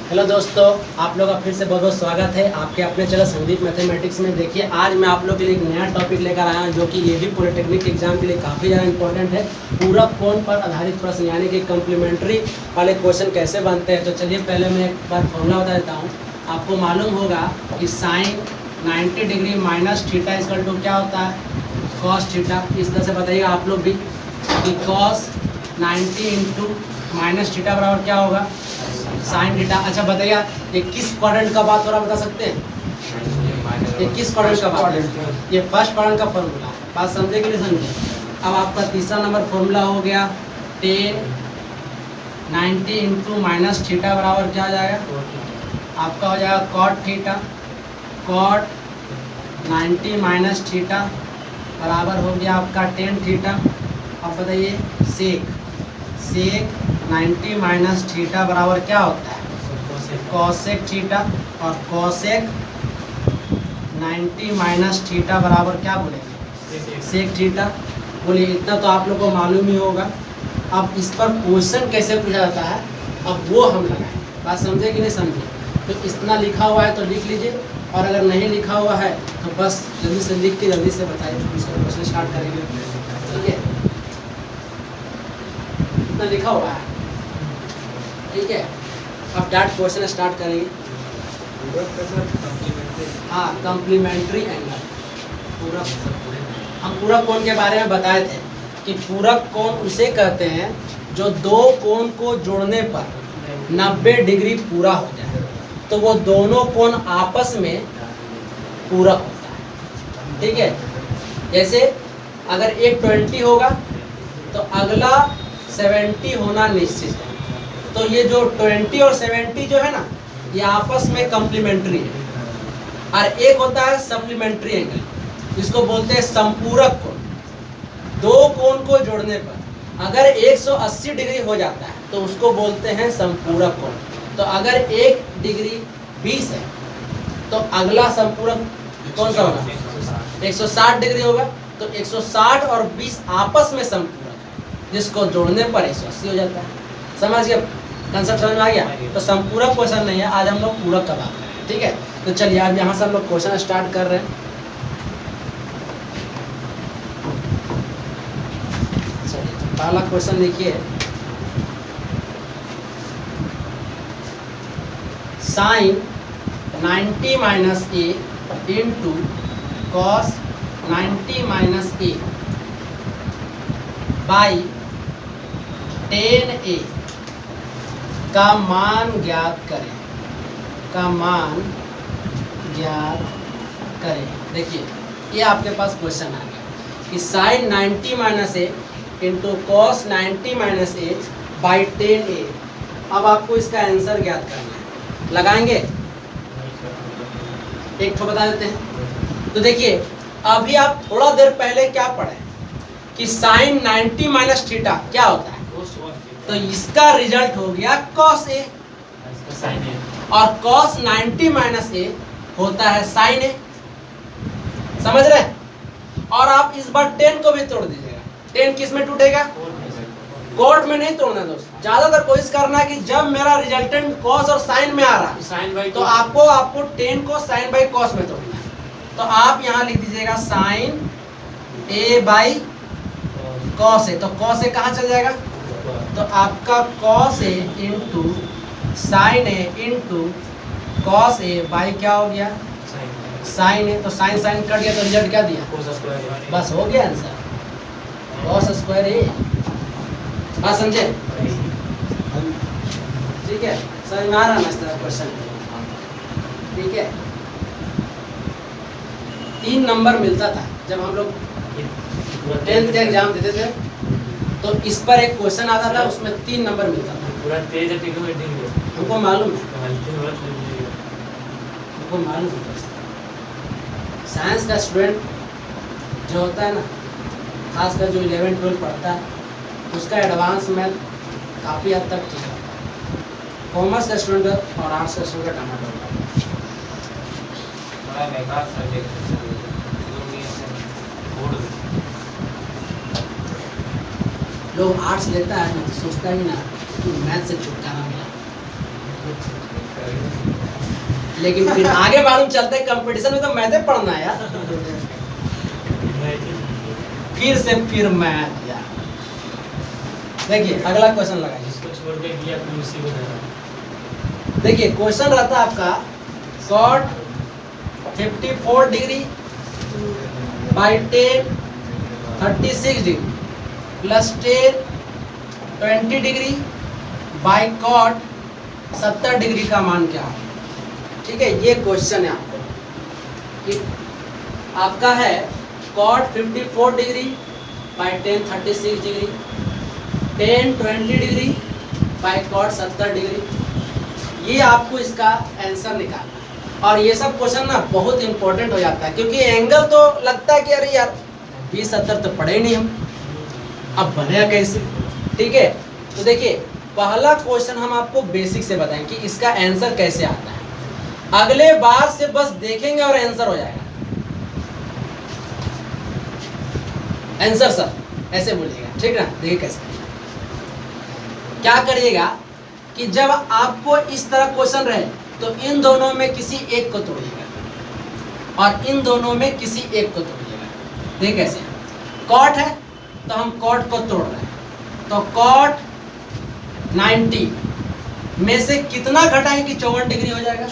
Hello दोस्तों, आप लोग का फिर से बहुत बहुत स्वागत है आपके अपने चैनल संदीप मैथमेटिक्स में। देखिए, आज मैं आप लोग के लिए एक नया टॉपिक लेकर आया हूं जो कि ये भी पॉलिटेक्निक एग्जाम के लिए काफ़ी ज़्यादा इंपॉर्टेंट है। पूरक कोण पर आधारित प्रश्न, यानी कि कम्प्लीमेंट्री वाले क्वेश्चन कैसे बनते हैं। तो चलिए पहले मैं एक बार फॉर्मूला बता देता हूँ। आपको मालूम होगा कि sine 90 degree minus theta equal to क्या होता है, कॉस थीटा। इस तरह से बताइएगा आप लोग भी कि कॉस 90 इंटू माइनस थीटा बराबर क्या होगा, साइन थीटा। अच्छा बताइए, ये किस क्वाड्रेंट का बात हो रहा बता सकते हैं? ये किस क्वाड्रेंट का बात है? ये फर्स्ट क्वाड्रेंट का फॉर्मूला है। बात समझे कि नहीं समझे? अब आपका तीसरा नंबर फॉर्मूला हो गया 10 90 इंटू माइनस थीटा बराबर क्या हो जाएगा, आपका हो जाएगा cot theta. Cot 90 minus theta बराबर हो गया आपका 10 थीटा। अब बताइए सेक 90 माइनस थीटा बराबर क्या होता है, कॉसेक थीटा। और कॉसेक 90 माइनस थीटा बराबर क्या बोलेंगे, सेक थीटा। बोलिए, इतना तो आप लोग को मालूम ही होगा। अब इस पर क्वेश्चन कैसे पूछा जाता है, अब वो हम लगाएं। बात समझे कि नहीं समझे? तो इतना लिखा हुआ है तो लिख लीजिए, और अगर नहीं लिखा हुआ है तो बस जल्दी से लिख के जल्दी से बताइए, इसको क्वेश्चन स्टार्ट करेंगे। ठीक है, इतना लिखा हुआ है, ठीक है। अब डाट क्वेश्चन स्टार्ट करेंगे। हाँ, कम्प्लीमेंट्री एंगल, पूरक। हम पूरक कोण के बारे में बताए थे कि पूरक कोण उसे कहते हैं जो दो कोण को जोड़ने पर 90 डिग्री पूरा हो जाए, तो वो दोनों कोण आपस में पूरक होता है। ठीक है, जैसे अगर एक 20 होगा तो अगला 70 होना निश्चित है। तो ये जो 20 और 70 जो है ना, ये आपस में कम्प्लीमेंट्री है। और एक होता है सप्लीमेंट्री एंगल, जिसको बोलते हैं संपूरक कोण। दो कोण को जोड़ने पर अगर 180 डिग्री हो जाता है तो उसको बोलते हैं संपूरक कोण। तो अगर 1 डिग्री 20 है तो अगला संपूरक कौन सा होगा, 160 डिग्री होगा। तो 160 और 20 आपस में संपूरक है, जिसको जोड़ने पर 180 हो जाता है। समझ गए, कंसेप्ट समझ में आ गया? तो संपूरक क्वेश्चन नहीं है, आज हम लोग पूरक का बात कर रहे हैं। ठीक है, तो चलिए अब यहाँ से हम लोग क्वेश्चन स्टार्ट कर रहे हैं। चलिए पहला क्वेश्चन देखिए, sine 90 minus A into cos 90 minus A by 10a का मान ज्ञात करें, का मान ज्ञात करें। देखिए, ये आपके पास क्वेश्चन आ गया कि sine 90 minus A into cos 90 minus A by 10a। अब आपको इसका आंसर ज्ञात करना है। लगाएंगे, एक ठो बता देते हैं। तो देखिए, अभी आप थोड़ा देर पहले क्या पढ़े कि साइन 90 माइनस थीटा क्या होता है, तो इसका रिजल्ट हो गया कॉस ए, और कॉस 90 माइनस ए होता है साइन ए। समझ रहे? और आप इस बार 10 को भी तोड़ दीजिएगा। 10 किस में टूटेगा, कोड में नहीं तोड़ना दोस्त। ज्यादातर कोशिश करना है कि जब मेरा रिजल्टेंट कॉस और साइन में आ रहा है तो आपको 10 को साइन बाई कॉस में तोड़ना है। तो आप यहाँ लिख दीजिएगा sign A by cos A. तो कॉस ए कहाँ चल जाएगा, तो आपका cos A into sine A into cos A by क्या हो गया, साइन ए। तो साइन साइन कट गया तो रिजल्ट क्या दिया, बस हो गया आंसर, कॉस स्क्वायर ए। बात समझे? ठीक है, समझ में आ रहा ना इस तरह क्वेश्चन? ठीक है, 3 नंबर मिलता था जब हम लोग 10th का एग्जाम देते थे, तो इस पर एक क्वेश्चन आता था, उसमें 3 नंबर मिलता था। पूरा तेज है, हमको मालूम है, हमको मालूम है। साइंस का स्टूडेंट जो होता है ना, खासकर जो 11 12 पढ़ता है, उसका एडवांस मैथ काफ़ी हद तक ठीक होता है। कॉमर्स का स्टूडेंट और आर्ट्स का स्टूडेंट का टमाटर होता है। बड़ा बेकार सब्जेक्ट है। लोग आर्ट्स लेता है ना तो सोचता ही ना कि मैथ से छुटकारा मिला। लेकिन फिर आगे मालूम चलता है कंपटीशन में तो मैथ पढ़ना है यार। फिर मैथ यार। देखिए अगला क्वेश्चन लगाइए। इसको छोड़ के किया फिर उसी को देना। देखिए क्वेश्चन रहता है आपका cot 54 degree by 10 36 degree plus 10 20 degree by cot 70 degree का मान क्या है। ठीक है, ये क्वेश्चन है आपको कि आपका है cot 54 degree by 10 36 degree 10 20 degree by cot 70 degree. ये आपको इसका आंसर निकालना है। और ये सब क्वेश्चन ना बहुत इंपॉर्टेंट हो जाता है क्योंकि एंगल तो लगता है कि अरे यार 20 70 तो पढ़े नहीं हम, अब बनेगा कैसे। ठीक है, तो देखिए पहला क्वेश्चन हम आपको बेसिक से बताएं कि इसका आंसर कैसे आता है। अगले बार से बस देखेंगे और आंसर हो जाएगा। आंसर सर ऐसे बोलिएगा, ठीक ना। देखिए कैसे क्या करिएगा कि जब आपको इस तरह क्वेश्चन रहे तो इन दोनों में किसी एक को तोड़िएगा और इन दोनों में किसी एक को तोड़िएगा। देखिए कैसे कॉट है तो हम कॉट को तोड़ रहे हैं, तो कॉट 90 में से कितना घटाएं कि 54 डिग्री हो जाएगा।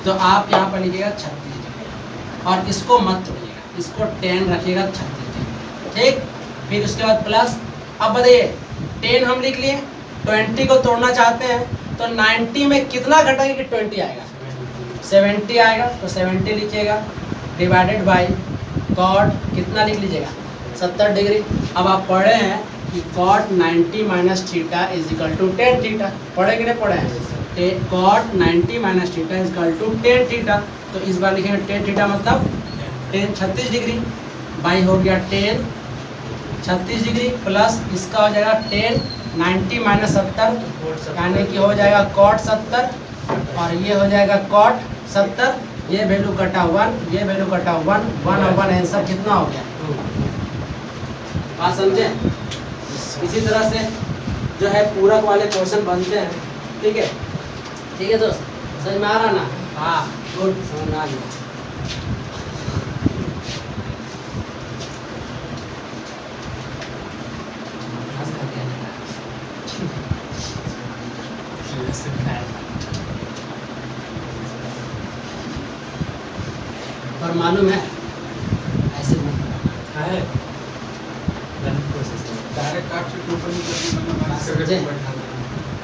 तो आप यहाँ पर लिखिएगा 36 डिग्री और इसको मत तोड़िएगा, इसको 10 रखिएगा 36 डिग्री। ठीक, फिर उसके बाद प्लस। अब बताइए 10 हम लिख लिए, 20 को तोड़ना चाहते हैं तो 90 में कितना घटाएंगे कि 20 आएगा, 70 आएगा। तो 70 लिखिएगा डिवाइडेड बाय कॉट कितना लिख लीजिएगा 70 डिग्री। अब आप पढ़े हैं कि cot 90 minus theta is equal to 10 theta. पढ़े कि नहीं पढ़े हैं? Cot 90 minus theta is equal to 10 theta. तो इस बार लिखेंगे 10 थीटा मतलब 10 36 डिग्री बाई हो गया 10 36 डिग्री प्लस इसका हो जाएगा 10 90 माइनस 70 यानी कि हो जाएगा कॉट 70 और ये हो जाएगा कॉट 70। ये वैल्यू कटा 1, ये वैल्यू कटा 1, 1 और 1 आंसर कितना हो गया। बात समझे। इसी तरह से जो है पूरक वाले क्वेश्चन बनते हैं। ठीक है, ठीक है दोस्त, समझ में आ रहा ना। हाँ गुड, समझ में आ गया। पर मालूम है ऐसे मत है डायरेक्ट काट के ऊपर नहीं समझे?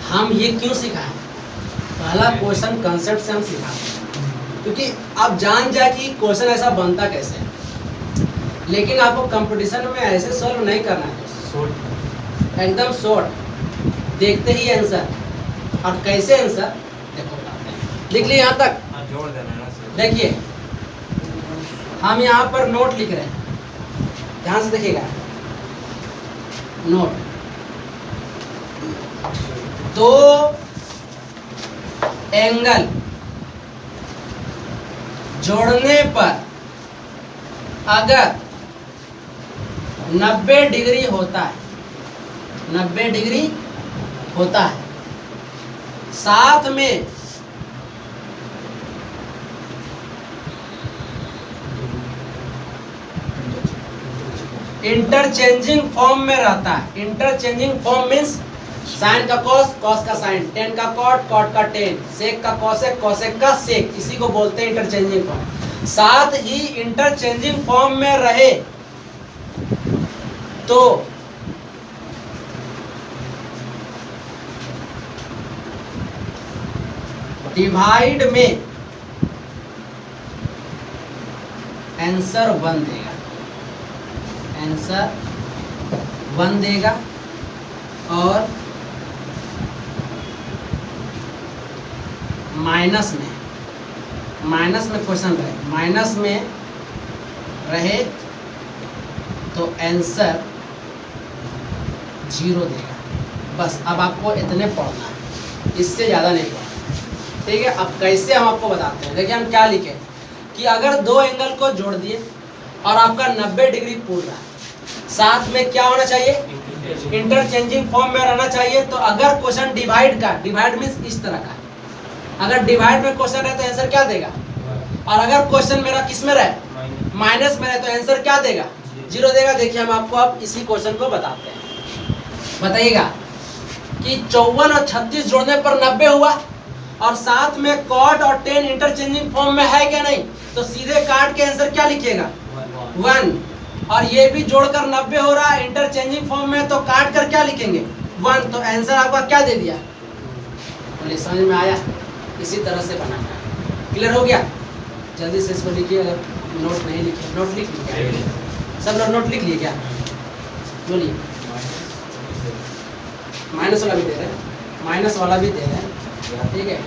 हम ये क्यों सिखाएं? पहला क्वेश्चन कंसेप्ट से हम सिखाते क्योंकि आप जान जाए कि क्वेश्चन ऐसा बनता कैसे है। लेकिन आपको कंपटीशन में ऐसे सॉल्व नहीं करना है, एकदम शॉर्ट देखते ही आंसर। और कैसे आंसर देखो बताते हैं। लिख लिए यहाँ तक? जोड़ देना ना सर। देखिए हम यहाँ पर नोट लिख रहे हैं, ध्यान से देखिएगा। नोट, दो एंगल जोड़ने पर अगर 90 डिग्री होता है, 90 डिग्री होता है, साथ में इंटरचेंजिंग फॉर्म में रहता है। इंटरचेंजिंग फॉर्म मीन्स साइन का कॉस, कॉस का साइन, टेन का कॉट, कॉट का टेन, सेक का कॉसेक, कॉसेक का सेक, इसी को बोलते हैं इंटरचेंजिंग फॉर्म। साथ ही इंटरचेंजिंग फॉर्म में रहे तो डिवाइड में आंसर 1 देगा, आंसर 1 देगा। और माइनस में क्वेश्चन रहे, माइनस में रहे तो आंसर 0 देगा। बस अब आपको इतने पढ़ना है, इससे ज़्यादा नहीं पढ़ना। ठीक है, अब कैसे हम आपको बताते हैं। देखिए हम क्या लिखे कि अगर दो एंगल को जोड़ दिए और आपका 90 डिग्री पूर रहा है, साथ में क्या होना चाहिए, इंटरचेंजिंग फॉर्म में रहना चाहिए। तो अगर क्वेश्चन डिवाइड का, डिवाइड मीन्स इस तरह का, अगर डिवाइड में क्वेश्चन है तो आंसर क्या देगा? और अगर क्वेश्चन मेरा किस में रहे, माइनस में रहे, तो आंसर क्या देगा? 0 देगा। देखिए हम आपको अब इसी क्वेश्चन को बताते हैं। बताइएगा कि 54 और 36 जोड़ने पर 90 हुआ और साथ में कॉट और टेन इंटरचेंजिंग फॉर्म में है क्या नहीं, तो सीधे काट के आंसर क्या लिखिएगा? 1। और ये भी जोड़कर 90 हो रहा है इंटरचेंजिंग फॉर्म में, तो काट कर क्या लिखेंगे? 1। तो आंसर आपका क्या दे दिया? बोले समझ में आया? इसी तरह से बनाना है। क्लियर हो गया? जल्दी से इसको लिखिए। अगर नोट नहीं लिखे, नोट लिख लीजिए। सब लोग नोट लिख लिए क्या? बोलिए। माइनस वाला भी दे रहे हैं, माइनस वाला भी दे रहे हैं, ठीक है?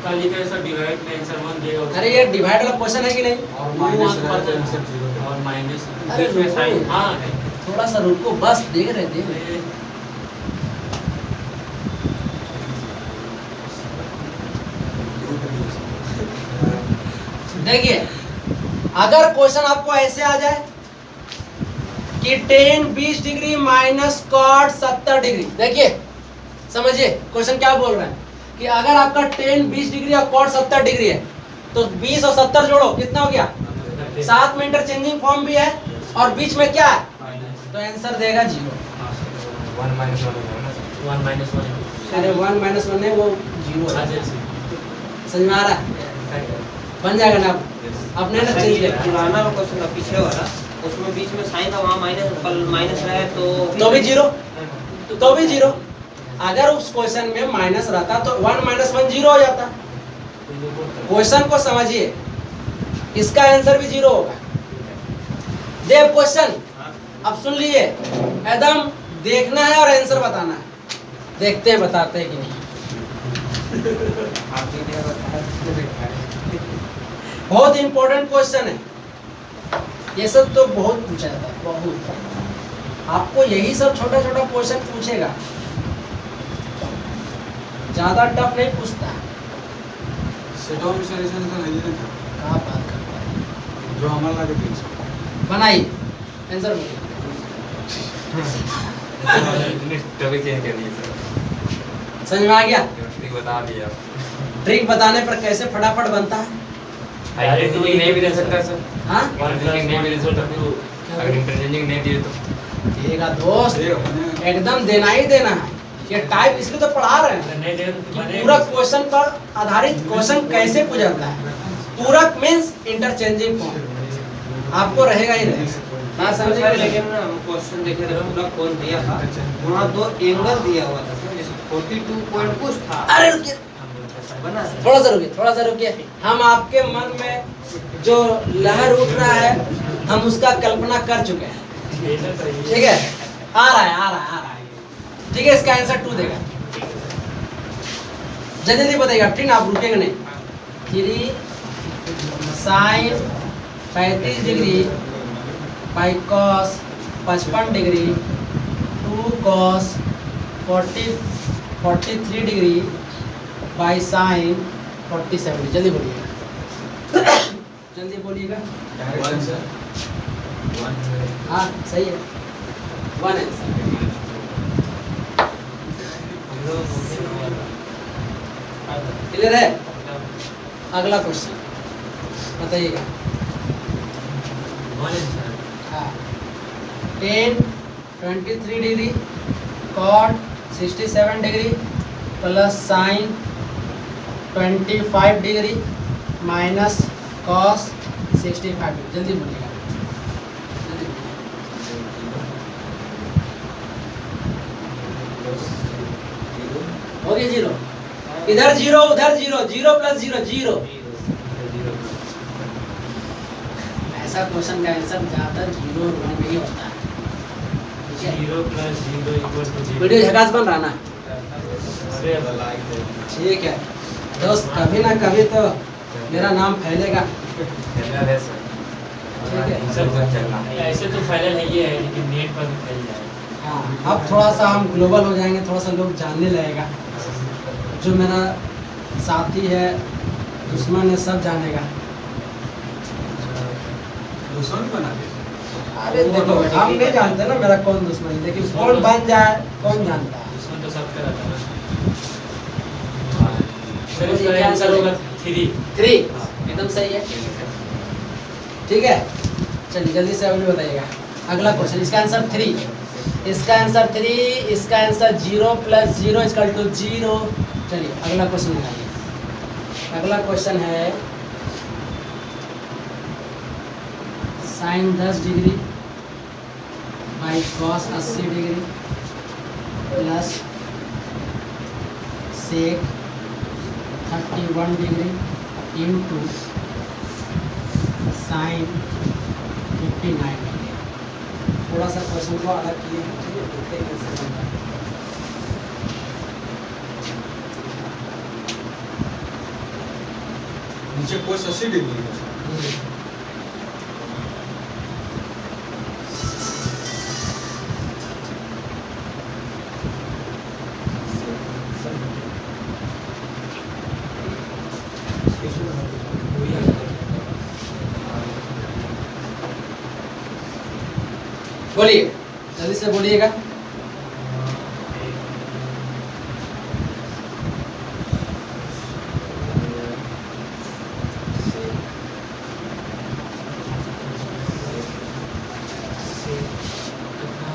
खाली का ऐसा डिवाइड में आंसर 1 देगा। अरे ये डिवाइड वाला क्वेश्चन है कि नहीं? और माइनस रहे तो आंसर 0 और माइनस अरे बीच में रुको। साइन हाँ है। थोड़ा सा रुको, बस देख रहे थे। देखिए अगर क्वेश्चन आपको ऐसे आ जाए कि tan 20 degree minus cot 70 degree, देखिए समझिए क्वेश्चन क्या बोल रहे हैं कि अगर आपका tan 20 डिग्री और कॉट 70 डिग्री है तो 20 और 70 जोड़ो, कितना हो गया? साथ में इंटरचेंजिंग फॉर्म भी है और बीच में क्या है, तो आंसर देगा 0। 1 minus 1 है ना सर? 1 minus 1 अरे 1 माइनस 1 है वो 0 है। समझ में आ रहा है? बन जाएगा ना? अपने ना चेंज किया पुराना क्वेश्चन था पीछे वाला, उसमें बीच में साइन था, वहाँ माइनस रहे तो भी 0, तो भी 0। अगर उस क्वेश्चन में माइनस रहता तो 1 माइनस 1 0 हो जाता। क्वेश्चन को समझिए, इसका आंसर भी 0 होगा। देव क्वेश्चन अब सुन लिए, एकदम देखना है और आंसर बताना है। देखते हैं बताते हैं कि नहीं। बहुत इंपॉर्टेंट क्वेश्चन है ये सब, तो बहुत पूछा जाता है, बहुत। आपको यही सब छोटा छोटा क्वेश्चन पूछेगा, ज्यादा टफ नहीं पूछता। सेट ऑफ सॉल्यूशन तो नहीं है कहाँ बात करता है? जो हमारा लगे 300 बनाइए आंसर बोलिए। टॉपिक चेंज कर दिया सर। समझ में आ गया? टॉपिक बता दिया। ट्रिक बताने पर कैसे फटाफट बनता है। इंटरचेंजिंग नहीं भी दे सकता सर? हाँ इंटरचेंजिंग नहीं भी दे सकता। अगर इंटरचेंजिंग नहीं दिए तो देगा दोस्त, एकदम देना ही देना है। ये टाइप इसलिए तो पढ़ा रहे हैं नहीं देगा तो कि बनेगा। पूरक क्वेश्चन पर आधारित क्वेश्चन कैसे पूछा जाता है। पूरक मीन्स इंटरचेंजिंग फॉर्म आपको रहेगा ही रहेगा। ना समझे सर, कि नहीं? लेकिन हम क्वेश्चन देखे थे पूरा कौन दिया था, वहाँ 2 एंगल दिया हुआ था सर, जैसे 42 पॉइंट कुछ था। अरे रुकिए, बना थोड़ा सा रुकिए, थोड़ा सा रुकिए। हम आपके मन में जो लहर उठ रहा है हम उसका कल्पना कर चुके हैं, ठीक है? आ रहा है, आ रहा है, आ रहा है। ठीक है, इसका आंसर 2 देगा। जल्दी जल्दी बताइएगा, ठीक ना? आप रुकेंगे नहीं। 3 sine 35 degree by cos 55 degree 2 cos 43 degree by sine 47। जल्दी बोलिएगा, जल्दी बोलिएगा। हाँ सही है, 1 आंसर। क्लियर है? अगला क्वेश्चन बताइएगा। हाँ, tan 23 degree cot 67 degree plus sine 25 degree minus cos 65 degree. जल्दी बोलिएगा, जल्दी बोलिएगा। हो गया 0, इधर 0 उधर 0, 0 प्लस 0 0। ऐसा क्वेश्चन का आंसर ज़्यादा 0 और 1 में ही होता है। ठीक है? 0 plus 0 equal to 0। वीडियो झकास बन रहा ना? अरे ठीक है दोस्त, कभी ना कभी तो मेरा नाम फैलेगा। चलना है सर। ठीक है, सब कुछ चलना है। ऐसे तो फैलल है ये है, लेकिन नेट पर भी फैल जाएगा। हाँ अब थोड़ा सा हम ग्लोबल हो जाएंगे, थोड़ा सा लोग जानने लगेगा। जो मेरा साथी है, दुश्मन है, सब जानेगा। दुश्मन बना दे। अरे देखो, हम नहीं जानते ना मेरा कौन दुश्मन है, लेकिन कौन बन जाए कौन जानता है। दुश्मन तो सबका रहता है ना। सर तो ये इसका क्या आंसर आंसर होगा है? 3। 3 एकदम सही है। ठीक है, चलिए जल्दी से अगली बताइएगा। अगला क्वेश्चन, इसका आंसर 3, इसका आंसर 3, इसका आंसर 0 + 0 = 0। चलिए अगला क्वेश्चन लगाइए। अगला क्वेश्चन है sin 10 degree by cos 80 degree plus sec 31 degree into sin 59 degree. थोड़ा सा क्वेश्चन को अलग किए हैं, चलिए देखते हैं कैसे बनता है। नीचे cos 80 डिग्री है। बोलिए, जल्दी से बोलिएगा।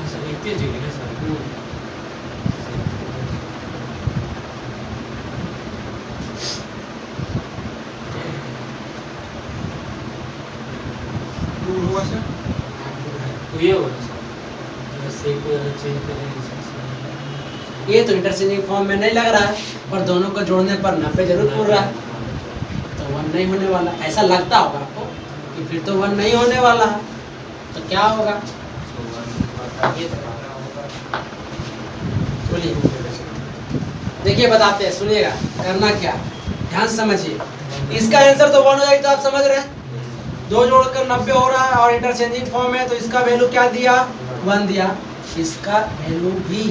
सर 31 डिग्री है सर। टू हुआ सर। तो ये होगा सर, अगर सेक को अगर चेंज करें ये तो इंटरचेंजिंग फॉर्म में नहीं लग रहा है, पर दोनों को जोड़ने पर नफे जरूर पूर रहा है, तो 1 नहीं होने वाला। ऐसा लगता होगा आपको कि फिर तो 1 नहीं होने वाला है, तो क्या होगा? बोलिए, देखिए बताते हैं, सुनिएगा, करना क्या, ध्यान से समझिए। इसका आंसर तो 1 हो जाएगा, तो आप समझ रहे हैं, 2 जोड़कर 90 हो रहा है और इंटरचेंजिंग फॉर्म है, तो इसका वैल्यू क्या दिया? 1 दिया। इसका वैल्यू भी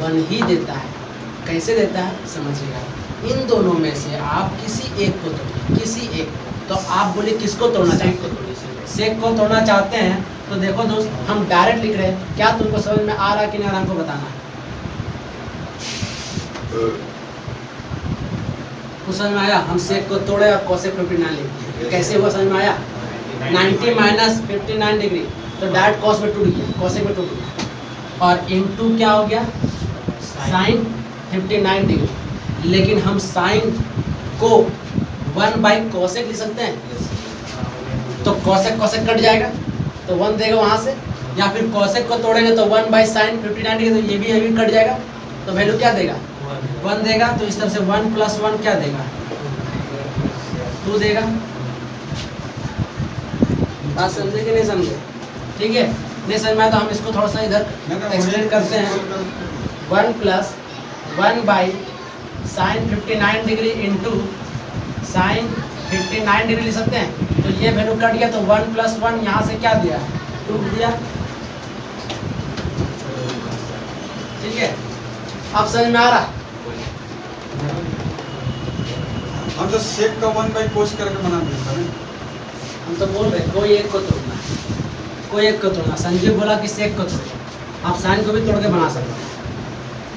1 ही देता है। कैसे देता है समझिएगा। इन दोनों में से आप किसी एक को तोड़िए, किसी एक को। तो आप बोलिए किसको तोड़ना चाहते हैं? सेक को तोड़ना चाहते हैं, तो देखो दोस्त, हम डायरेक्ट लिख रहे हैं। क्या तुमको समझ में आ रहा है कि नहीं आ रहा, हमको बताना है। कुछ समझ में आया? हम सेक को तोड़े और cosec 59 लिख दिए। कैसे हुआ समझ में आया? 90 - 59 डिग्री, तो डायरेक्ट cos में टूट गया, cosec में टूट गया, और इनटू क्या हो गया? sin 59 degree. लेकिन हम sin को 1/cosec लिख सकते हैं, तो cosec कट जाएगा, तो 1 देगा वहाँ से, या फिर cosec को तोड़ेंगे तो 1/sin 59 डिग्री, तो ये भी कट जाएगा, तो वैल्यू क्या देगा? 1 देगा। तो इस तरफ से 1 + 1 क्या देगा? 2 देगा। बात समझे कि नहीं समझे? ठीक है, नहीं समझ में आया तो हम इसको थोड़ा सा इधर एक्सप्लेन करते हैं। 1 + 1/sin 59 degree into sin 59 degree लिख सकते हैं। तो ये वैल्यू कट गया, तो 1 + 1 यहाँ से क्या दिया? 2 दिया। ठीक है, अब समझ में आ रहा? हम तो सेक का 1/cos करके बना देते हैं। हम तो बोल रहे कोई एक को तोड़ना है, कोई एक को तोड़ना। संजीव बोला कि सेक को तोड़ो, आप साइन को भी तोड़ के बना सकते हैं।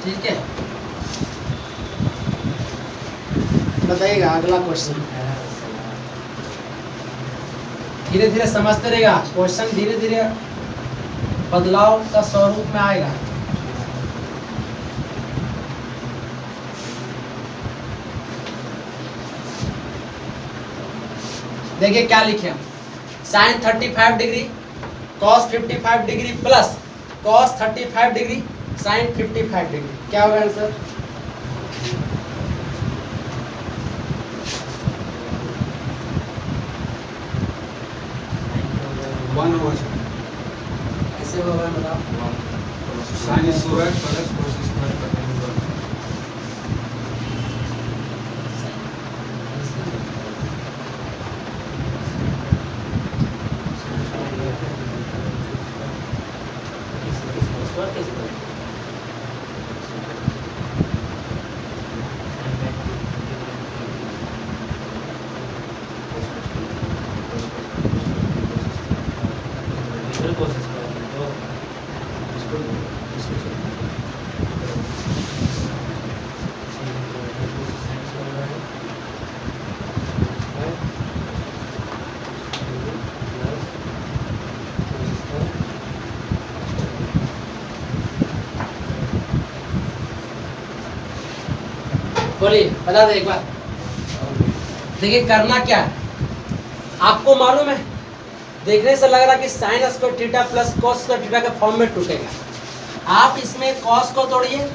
ठीक है, बताइएगा अगला क्वेश्चन। धीरे धीरे समझते रहेगा, क्वेश्चन धीरे धीरे बदलाव का स्वरूप में आएगा। देखिए क्या लिखे हम, sin 35 degree cos 55 degree plus cos 35 degree sin 55 degree, क्या होगा आंसर? वन हुआ सर। कैसे होगा बताओ? sin square plus cos square का वैल्यू 1। बोलिए बता दे एक बार। देखिए करना क्या है, आपको मालूम है, देखने से लग रहा है कि sign square theta plus cos square theta के फॉर्म में टूटेगा। आप इसमें कॉस को तोड़िए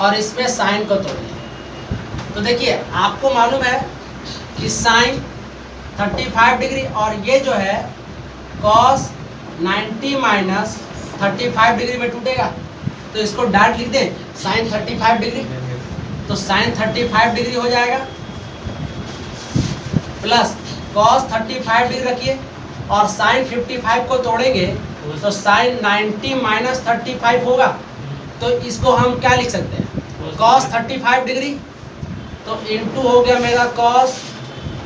और इसमें साइन को तोड़िए। तो देखिए आपको मालूम है कि साइन 35 डिग्री और ये जो है कॉस 90 माइनस 35 डिग्री में टूटेगा। तो इसको डायरेक्ट लिख दें साइन 35 डिग्री, तो साइन 35 डिग्री हो जाएगा प्लस कॉस 35 डिग्री रखिए और साइन 55 को तोड़ेंगे तो साइन 90 माइनस 35 होगा। तो इसको हम क्या लिख सकते हैं, कॉस 35 डिग्री तो इनटू हो गया मेरा कॉस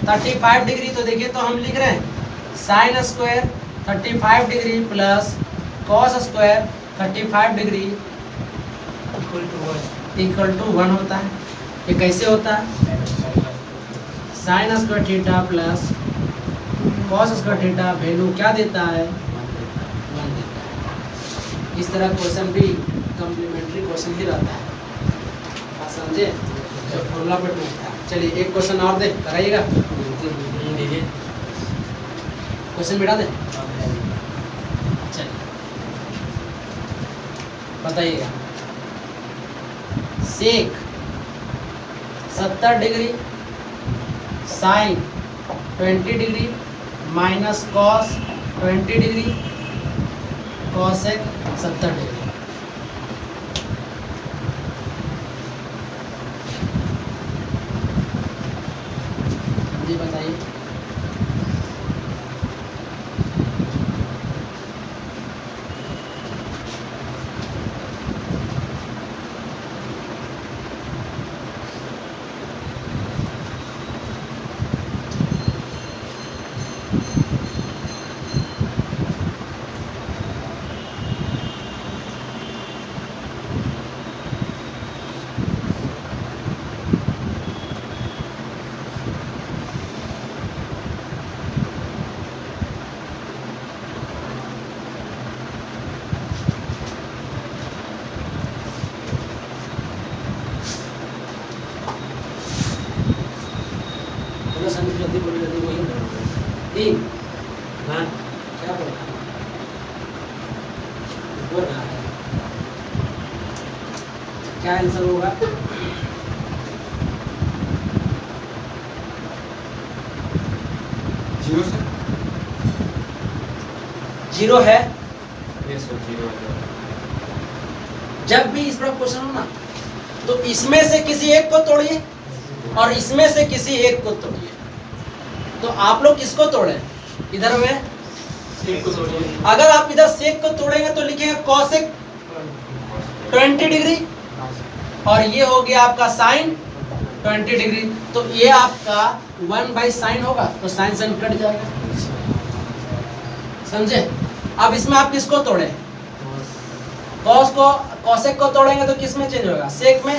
35 डिग्री। तो देखिए तो हम लिख रहे हैं sine square 35 degree plus cos square 35 degree equal to 1 होता है। ये कैसे होता है, sine square theta plus cos square theta value क्या देता है, 1 देता है। इस तरह क्वेश्चन भी कम्प्लीमेंट्री क्वेश्चन ही रहता है, बात समझे, जो फॉर्मूला पे टूटता है। चलिए एक क्वेश्चन और दे कराइएगा, दीजिए। क्वेश्चन मिटा दे। चलिए बताइएगा, sec 70 degree sine 20 degree minus cos 20 degree cosec 70 degree. जी बताइए। जल्दी बोलिए, जल्दी बोलिए। 3 हाँ क्या बोल रहा है? बोल रहा है क्या आंसर होगा? जीरो से 0 है। ये सब 0 आ जाएगा। जब भी इस पर क्वेश्चन हो ना तो इसमें से किसी एक को तोड़िए और इसमें से किसी एक को तोड़िए। तो आप लोग किसको तोड़े, इधर में सेक को तोड़िए। अगर आप इधर सेक को तोड़ेंगे तो लिखेंगे कॉसेक 20 डिग्री और ये हो गया आपका साइन 20 डिग्री। तो ये आपका 1/sin होगा, तो साइन साइन कट जाएगा, समझे। अब इसमें आप किसको तोड़े, कॉस को, कॉसेक को तोड़ेंगे तो किस में चेंज होगा, सेक में।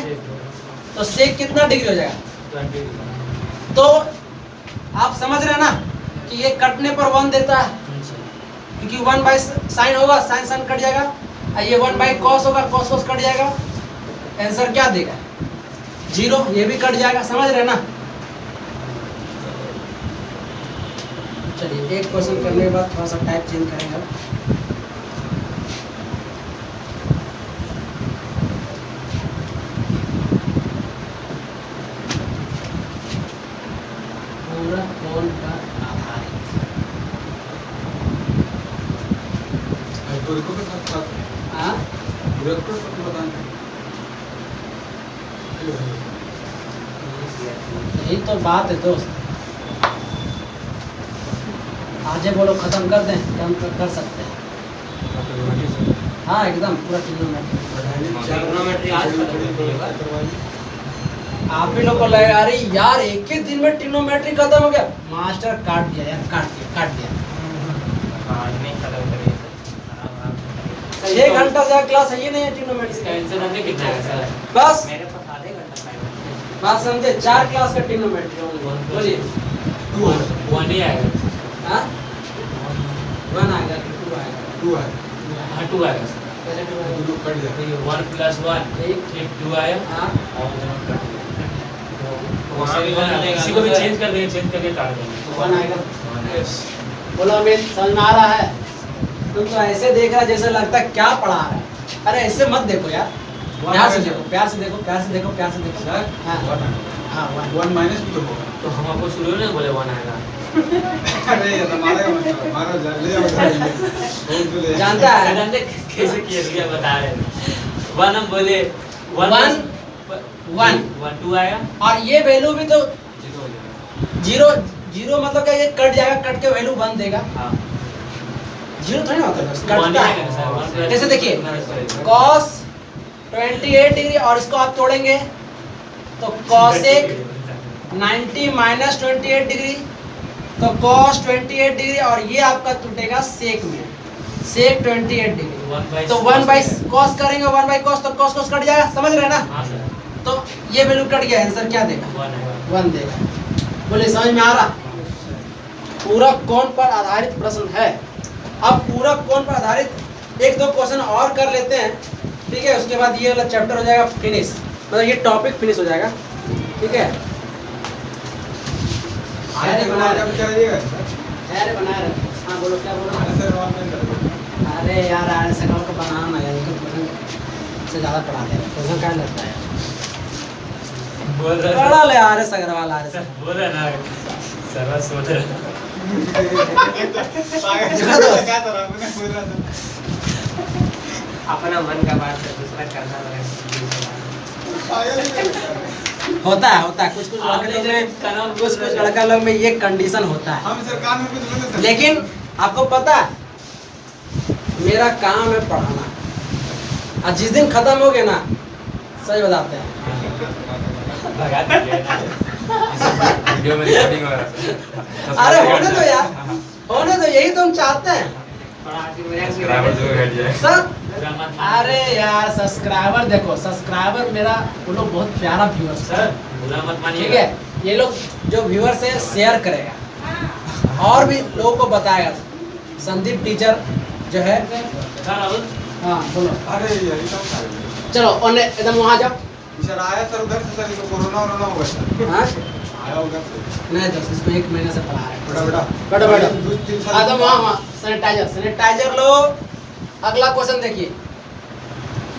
तो सेक कितना डिग्री हो जाएगा, 20 तो आप समझ रहे हैं ना कि ये कटने पर 1 देता है, क्योंकि 1/sin होगा, साइन साइन कट जाएगा, और ये 1/cos होगा, cos cos कट जाएगा। आंसर क्या देगा, 0, ये भी कट जाएगा, समझ रहे हैं ना। चलिए एक क्वेश्चन करने के बाद थोड़ा सा टाइप चेंज करेंगे। पूरा कोण पर आधारित, पूरकों के साथ साथ हाँ पूरकों को बताएं। यही तो बात है दोस्त। आज ये बोलो खत्म कर दें तो हम कर सकते हैं। हाँ एकदम पूरा ट्रिग्नोमेट्री। ट्रिग्नोमेट्री आज खत्म करिएगा। आप ही लोग को लगेगा अरे यार एक ही दिन में ट्रिग्नोमेट्री खत्म हो गया। मास्टर काट दिया यार, काट दिया। हाँ नहीं खत्म करिए। 6 घंटा से क्लास है, ये नहीं है ट्रिग्नोमेट्री इसका का। आंसर आने कितना है सर? बस मेरे पास आधे घंटा टाइम है। बात समझे, 4 क्लास का ट्रिग्नोमेट्री होंगे। बोलिए 1 ही आएगा। हाँ 1 आएगा कि 2 आएगा? 2 है, हाँ 2 आएगा सर। पहले 2 आएगा। 2 कट जाए। 1 + 1 एक 2 आया हाँ और 1 कट गया। वहाँ भी वन आएगा। किसी को भी चेंज कर देंगे, चेंज करके काट देंगे। तो 1 आएगा। बोलो अमित, समझ में आ रहा है? तुम तो ऐसे देख रहा जैसे लगता है क्या पढ़ा रहा है। अरे ऐसे मत देखो यार, प्यार से देखो, प्यार से देखो, प्यार से देखो, प्यार से देखो। सर हाँ हाँ 1 1 माइनस भी तो होगा। तो हम आपको शुरू में बोले 1 आएगा। अरे ये तो मारेगा मतलब मारो ले आओ जानता है? जानते कैसे किया भैया बता रहे हैं। 1 हम बोले 1 1 2 आया और ये वैल्यू भी तो जीरो हो जाएगा। जीरो, जीरो मतलब क्या, ये कट जाएगा, कट के वैल्यू 1 देगा। हाँ जीरो थोड़ी ना होता है, 1 कटता ही है। है सर। कैसे देखिए, cos 28 डिग्री और इसको आप तोड़ेंगे तो cosec 90 माइनस 28 डिग्री, तो cos 28 डिग्री और ये आपका टूटेगा sec में, sec 28 डिग्री। तो 1 बाई cos करेंगे, 1 बाई cos, तो cos cos कट जाएगा, समझ रहे हैं ना? हाँ सर तो ये वैल्यू कट गया, आंसर क्या देगा? 1 आएगा। 1 देगा। बोले समझ में आ रहा? पूरक कोण पर आधारित प्रश्न है। अब पूरक कोण पर आधारित 1-2 क्वेश्चन और कर लेते हैं, ठीक है? उसके बाद ये वाला चैप्टर हो जाएगा फिनिश, मतलब ये टॉपिक फिनिश हो जाएगा, ठीक है? आगे बना के कराइएगा सर। अरे बनाए रखो। हाँ बोलो, क्या बोलो? अरे सर और नहीं करेगा। अरे यार आर सकाल का बनाना ना यार, इनको क्वेश्चन से ज़्यादा पढ़ा दे, क्वेश्चन क्या लगता है? बोल रहा पढ़ा ले R S Agarwal, R S sir बोल रहा ना सर सोच रहा क्या तरह मैंने बोल रहा था। अपना मन का बात है, दूसरा करना होता है कुछ कुछ लड़के लोग में, कुछ कुछ लड़का लोग में ये कंडीशन होता है। हम सर कान में कुछ बोले सर। लेकिन आपको पता है, मेरा काम है पढ़ाना, और जिस दिन खत्म हो गया ना, सही बताते हैं, लगा दीजिए ना। वीडियो में रिकॉर्डिंग हो रहा है। अरे होने दो यार, होने दो, यही तो हम चाहते हैं सब्सक्राइबर जो घट जाए। सब। अरे यार सब्सक्राइबर देखो, सब्सक्राइबर मेरा वो लोग बहुत प्यारा व्यूअर्स है, सर बुरा मत मानिए। ठीक है? ये लोग जो व्यूअर्स है शेयर करेगा और भी लोगों को बताएगा। संदीप टीचर जो है, हाँ बोलो, अरे यही तो था। चलो ओने एकदम वहाँ जाओ। सर आया सर उधर से सर, इसको कोरोना वोरोना हो गया सर। हाँ आया उधर से। नहीं दोस्त, इसको 1 महीने से पढ़ा रहे हैं। बेटा बैठो। 2-3 साल। आदम वहाँ सैनिटाइजर लो। अगला क्वेश्चन देखिए।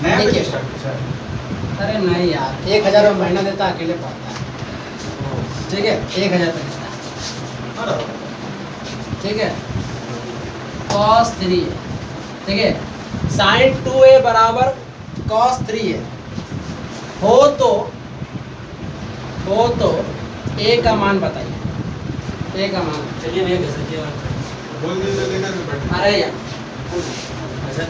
नया देखिए। Batch start sir. अरे नहीं यार, 1000 रुपये महीना देता है, अकेले पढ़ता है, ठीक है? 1000 रुपये देता है, अरे ठीक है? cos 3 है, ठीक है? sin 2a बराबर cos 3 है। हो तो a का मान बताइए, a का मान। चलिए भैया कैसे किया बोल दिए तो लेकर के बैठ। अरे यार ऐसा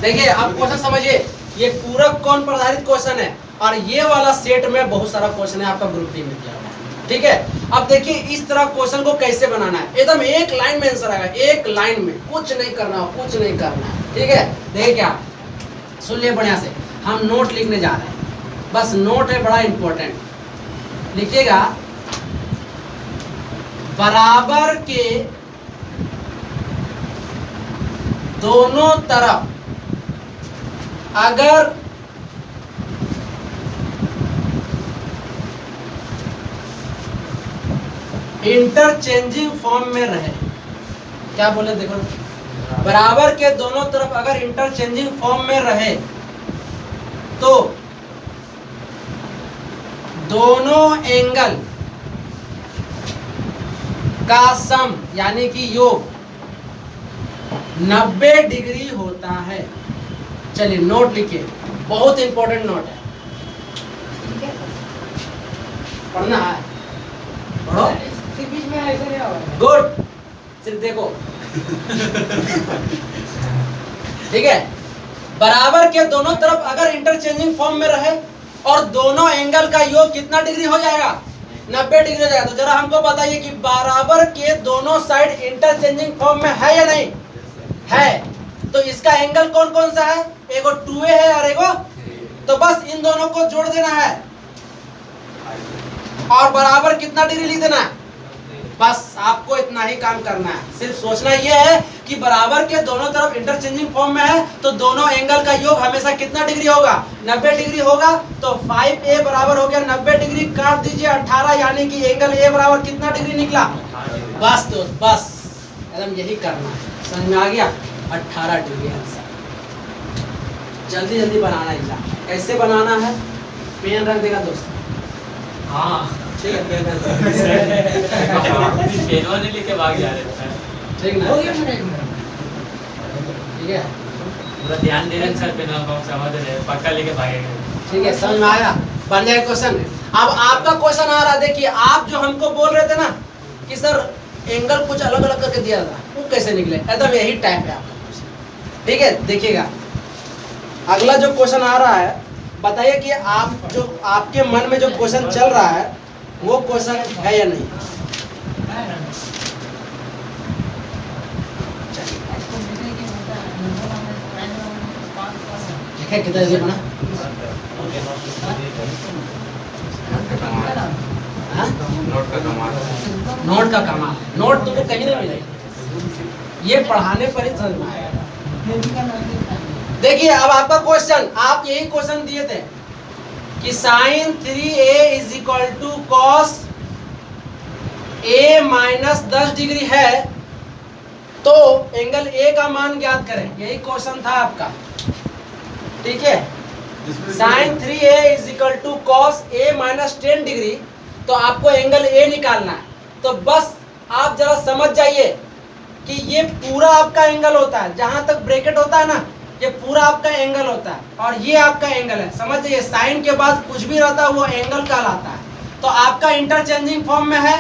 देखिए, आप क्वेश्चन समझिए, ये पूरक कोण पर आधारित क्वेश्चन है, और ये वाला सेट में बहुत सारा क्वेश्चन है आपका ग्रुप डी में दिया हुआ है, ठीक है? अब देखिए इस तरह क्वेश्चन को कैसे बनाना है, एकदम एक लाइन में आंसर आएगा, एक लाइन में, कुछ नहीं करना हो, कुछ नहीं करना है, ठीक है? देखिए क्या, सुन लिए बढ़िया से, हम नोट लिखने जा रहे हैं, बस नोट है बड़ा इंपॉर्टेंट, लिखिएगा। बराबर के दोनों तरफ अगर इंटरचेंजिंग फॉर्म में रहे, क्या बोले देखो, बराबर के दोनों तरफ अगर इंटरचेंजिंग फॉर्म में रहे तो दोनों एंगल का सम यानी कि योग 90 डिग्री होता है। चलिए नोट लिखिए, बहुत इंपॉर्टेंट नोट है, पढ़ना है, पढ़ो। बीच में ऐसे नहीं होगा। गुड, सिर्फ देखो, ठीक है? बराबर के दोनों तरफ अगर इंटरचेंजिंग फॉर्म में रहे और दोनों एंगल का योग कितना डिग्री हो जाएगा? 90 डिग्री हो जाएगा। तो जरा हमको बताइए कि बराबर के दोनों साइड इंटरचेंजिंग फॉर्म में है या नहीं है? तो इसका एंगल कौन कौन सा है? एगो 2a है और एगो, तो बस इन दोनों को जोड़ देना है और बराबर कितना डिग्री लिख देना है? बस आपको इतना ही काम करना है। सिर्फ सोचना ये है कि बराबर के दोनों तरफ इंटरचेंजिंग फॉर्म में है तो दोनों एंगल का योग हमेशा कितना डिग्री होगा, 90 डिग्री होगा। तो 5a बराबर हो गया 90 डिग्री, काट दीजिए 18, यानी कि एंगल a बराबर कितना डिग्री निकला। बस दोस्त बस एकदम यही करना है, समझ में आ गया। 18 डिग्री आंसर। जल्दी जल्दी बनाना एग्जाम। कैसे बनाना है, पेन रख देगा दोस्त। हाँ ठीक है, पेनवा नहीं लेके भाग जा रहे थे। ठीक ना, ठीक है, पूरा ध्यान दे रहे हैं सर, पेनवा को समझ रहे हैं, पक्का लेके भागेंगे। ठीक है, समझ में आया। बन जाएगा क्वेश्चन। अब आपका क्वेश्चन आ रहा है, देखिए आप जो हमको बोल रहे थे ना कि सर एंगल कुछ अलग अलग करके दिया था, वो कैसे निकले, एकदम यही टाइप है आपका क्वेश्चन। ठीक है, देखिएगा अगला जो क्वेश्चन आ रहा है, बताइए कि आप जो आपके मन में जो क्वेश्चन चल रहा है वो क्वेश्चन है या नहीं। देखिए कितना जल्दी बना। हाँ? नोट का कमाल। नोट का कमाल। नोट तुमको कहीं नहीं मिलेगा, ये पढ़ाने पर ही समझ में आएगा। देखिए अब आपका क्वेश्चन, आप यही क्वेश्चन दिए थे कि sine 3a is equal to cos a minus 10 degree है तो एंगल a का मान ज्ञात करें, यही क्वेश्चन था आपका। ठीक है, sine 3a is equal to cos a minus 10 degree, तो आपको एंगल a निकालना है। तो बस आप जरा समझ जाइए कि ये पूरा आपका एंगल होता है, जहां तक ब्रैकेट होता है ना, ये पूरा आपका एंगल होता है और ये आपका एंगल है। समझ जाइए, साइन के बाद कुछ भी रहता है वो एंगल कहलाता है। तो आपका इंटरचेंजिंग फॉर्म में है,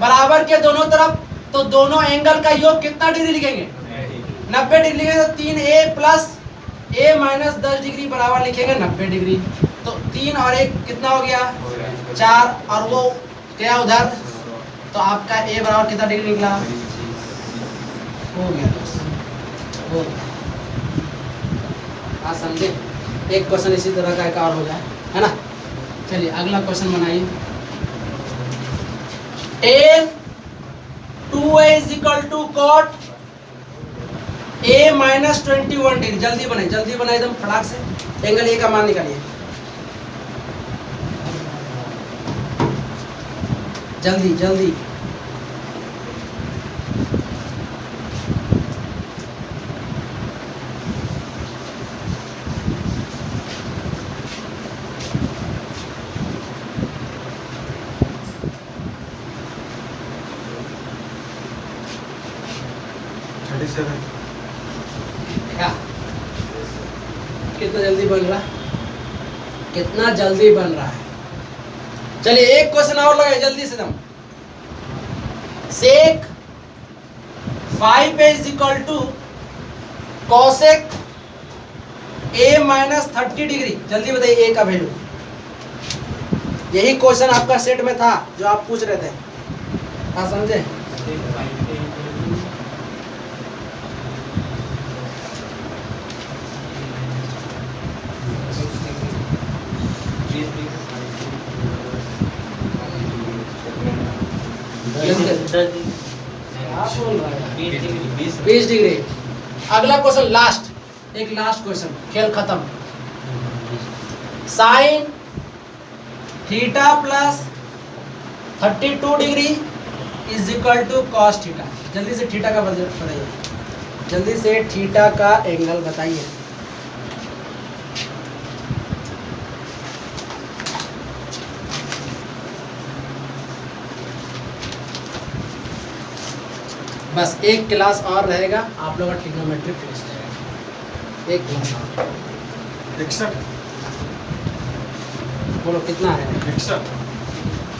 बराबर के दोनों तरफ, तो दोनों एंगल का योग कितना डिग्री लिखेंगे, 90 डिग्री लिखेंगे। तो 3a plus a minus 10 degree बराबर लिखेंगे 90 डिग्री। तो 3 और 1 कितना हो गया, 4, और वो क्या उधर, तो आपका a बराबर कितना डिग्री निकला, हो गया दोस्त, हो गया। हाँ समझे, एक क्वेश्चन इसी तरह का एक और हो जाए, है ना। चलिए अगला क्वेश्चन बनाइए। a 2a is equal to cot a minus 21 degree. जल्दी बनाए एकदम फटाक से, एंगल a का मान निकालिए जल्दी जल्दी। क्या कितना जल्दी बन रहा, कितना जल्दी बन रहा है। चलिए एक क्वेश्चन और लगाए जल्दी से दम। Sec 5a is equal to cosec a minus 30 degree. जल्दी बताइए a का वैल्यू। यही क्वेश्चन आपका सेट में था जो आप पूछ रहे थे, हाँ समझे। क्या बोल रहा है, 20 डिग्री। अगला क्वेश्चन लास्ट, एक लास्ट क्वेश्चन, खेल खत्म। Sine theta plus 32 degree is equal to cos theta. जल्दी से थीटा का बताइए, जल्दी से थीटा का एंगल बताइए। बस एक क्लास और रहेगा, आप लोग का ट्रिग्नोमेट्री फिनिश रहेगा। एक क्लास और, 61 बोलो कितना है, 61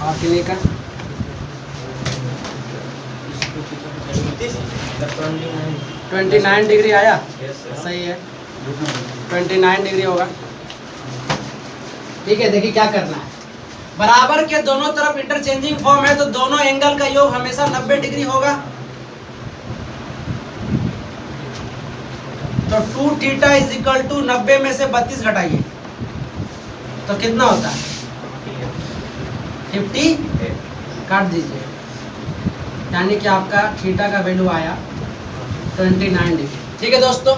और कितने का, 29 डिग्री आया, सही है, 29 डिग्री होगा। ठीक है, देखिए क्या करना है, बराबर के दोनों तरफ इंटरचेंजिंग फॉर्म है तो दोनों एंगल का योग हमेशा 90 डिग्री होगा। तो 2 थीटा इज इक्वल टू 90 में से 32 घटाइए तो कितना होता है, 50, काट दीजिए यानी कि आपका थीटा का वैल्यू आया 29 डिग्री। ठीक है दोस्तों,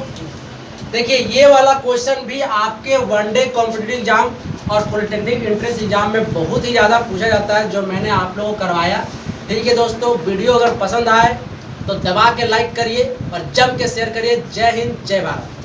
देखिए ये वाला क्वेश्चन भी आपके वनडे कॉम्पिटिटिव एग्जाम और पॉलिटेक्निक एंट्रेंस एग्जाम में बहुत ही ज़्यादा पूछा जाता है, जो मैंने आप लोगों को करवाया। ठीक है दोस्तों, वीडियो अगर पसंद आए तो दबा के लाइक करिए और जम के शेयर करिए। जय हिंद, जय भारत।